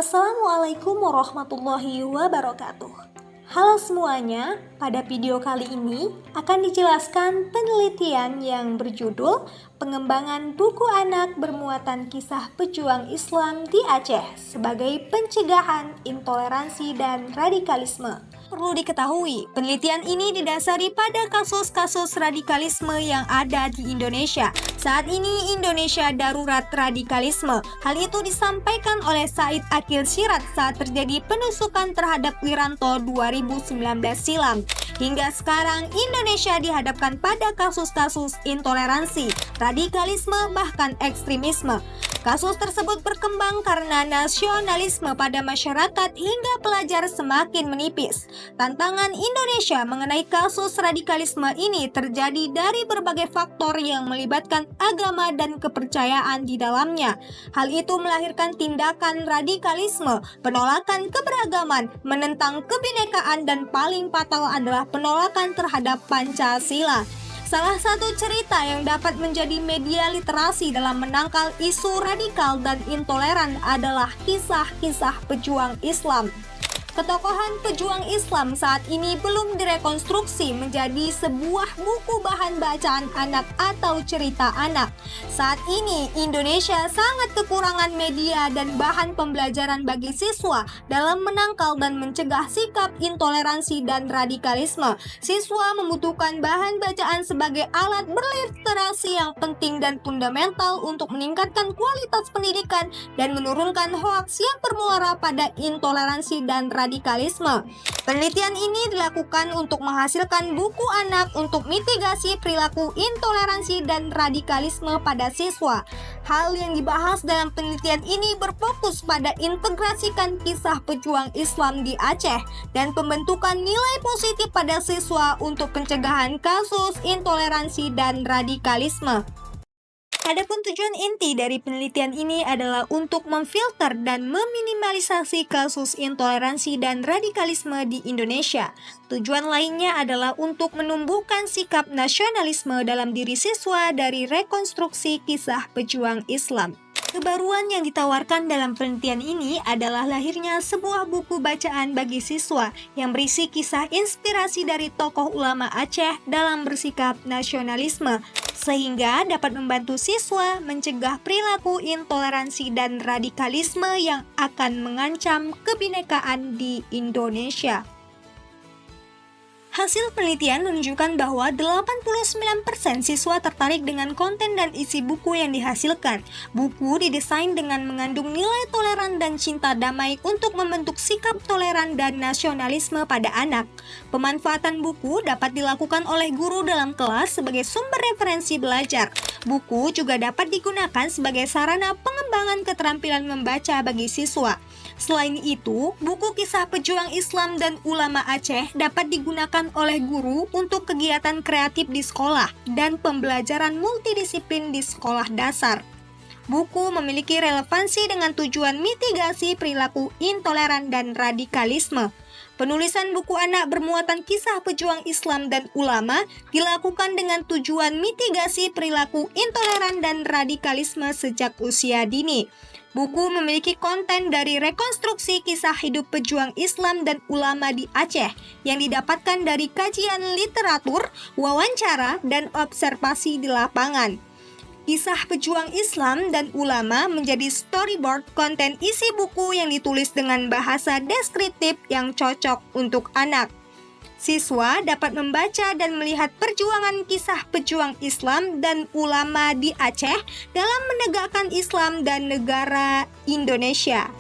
Assalamualaikum warahmatullahi wabarakatuh. Halo semuanya, pada video kali ini akan dijelaskan penelitian yang berjudul Pengembangan buku anak bermuatan kisah pejuang Islam di Aceh sebagai pencegahan intoleransi dan radikalisme. Perlu diketahui, penelitian ini didasari pada kasus-kasus radikalisme yang ada di Indonesia. Saat ini Indonesia darurat radikalisme. Hal itu disampaikan oleh Said Akil Siraj saat terjadi penusukan terhadap Wiranto 2019 silam. Hingga sekarang Indonesia dihadapkan pada kasus-kasus intoleransi, radikalisme, bahkan ekstremisme. Kasus tersebut berkembang karena nasionalisme pada masyarakat hingga pelajar semakin menipis. Tantangan Indonesia mengenai kasus radikalisme ini terjadi dari berbagai faktor yang melibatkan agama dan kepercayaan di dalamnya. Hal itu melahirkan tindakan radikalisme, penolakan keberagaman, menentang kebinekaan, dan paling fatal adalah penolakan terhadap Pancasila. Salah satu cerita yang dapat menjadi media literasi dalam menangkal isu radikal dan intoleran adalah kisah-kisah pejuang Islam. Ketokohan pejuang Islam saat ini belum direkonstruksi menjadi sebuah buku bahan bacaan anak atau cerita anak. Saat ini Indonesia sangat kekurangan media dan bahan pembelajaran bagi siswa dalam menangkal dan mencegah sikap intoleransi dan radikalisme. Siswa membutuhkan bahan bacaan sebagai alat berliterasi yang penting dan fundamental untuk meningkatkan kualitas pendidikan dan menurunkan hoaks yang bermuara pada intoleransi dan radikalisme. Penelitian ini dilakukan untuk menghasilkan buku anak untuk mitigasi perilaku intoleransi dan radikalisme pada siswa. Hal yang dibahas dalam penelitian ini berfokus pada integrasikan kisah pejuang Islam di Aceh dan pembentukan nilai positif pada siswa untuk pencegahan kasus intoleransi dan radikalisme. Adapun tujuan inti dari penelitian ini adalah untuk memfilter dan meminimalisasi kasus intoleransi dan radikalisme di Indonesia. Tujuan lainnya adalah untuk menumbuhkan sikap nasionalisme dalam diri siswa dari rekonstruksi kisah pejuang Islam. Kebaruan yang ditawarkan dalam penelitian ini adalah lahirnya sebuah buku bacaan bagi siswa yang berisi kisah inspirasi dari tokoh ulama Aceh dalam bersikap nasionalisme, sehingga dapat membantu siswa mencegah perilaku intoleransi dan radikalisme yang akan mengancam kebinekaan di Indonesia. Hasil penelitian menunjukkan bahwa 89% siswa tertarik dengan konten dan isi buku yang dihasilkan. Buku didesain dengan mengandung nilai toleran dan cinta damai untuk membentuk sikap toleran dan nasionalisme pada anak. Pemanfaatan buku dapat dilakukan oleh guru dalam kelas sebagai sumber referensi belajar. Buku juga dapat digunakan sebagai sarana pengembangan keterampilan membaca bagi siswa. Selain itu, buku kisah pejuang Islam dan ulama Aceh dapat digunakan oleh guru untuk kegiatan kreatif di sekolah dan pembelajaran multidisiplin di sekolah dasar. Buku memiliki relevansi dengan tujuan mitigasi perilaku intoleran dan radikalisme. Penulisan buku anak bermuatan kisah pejuang Islam dan ulama dilakukan dengan tujuan mitigasi perilaku intoleran dan radikalisme sejak usia dini. Buku memiliki konten dari rekonstruksi kisah hidup pejuang Islam dan ulama di Aceh yang didapatkan dari kajian literatur, wawancara, dan observasi di lapangan. Kisah pejuang Islam dan ulama menjadi storyboard konten isi buku yang ditulis dengan bahasa deskriptif yang cocok untuk anak. Siswa dapat membaca dan melihat perjuangan kisah pejuang Islam dan ulama di Aceh dalam menegakkan Islam dan negara Indonesia.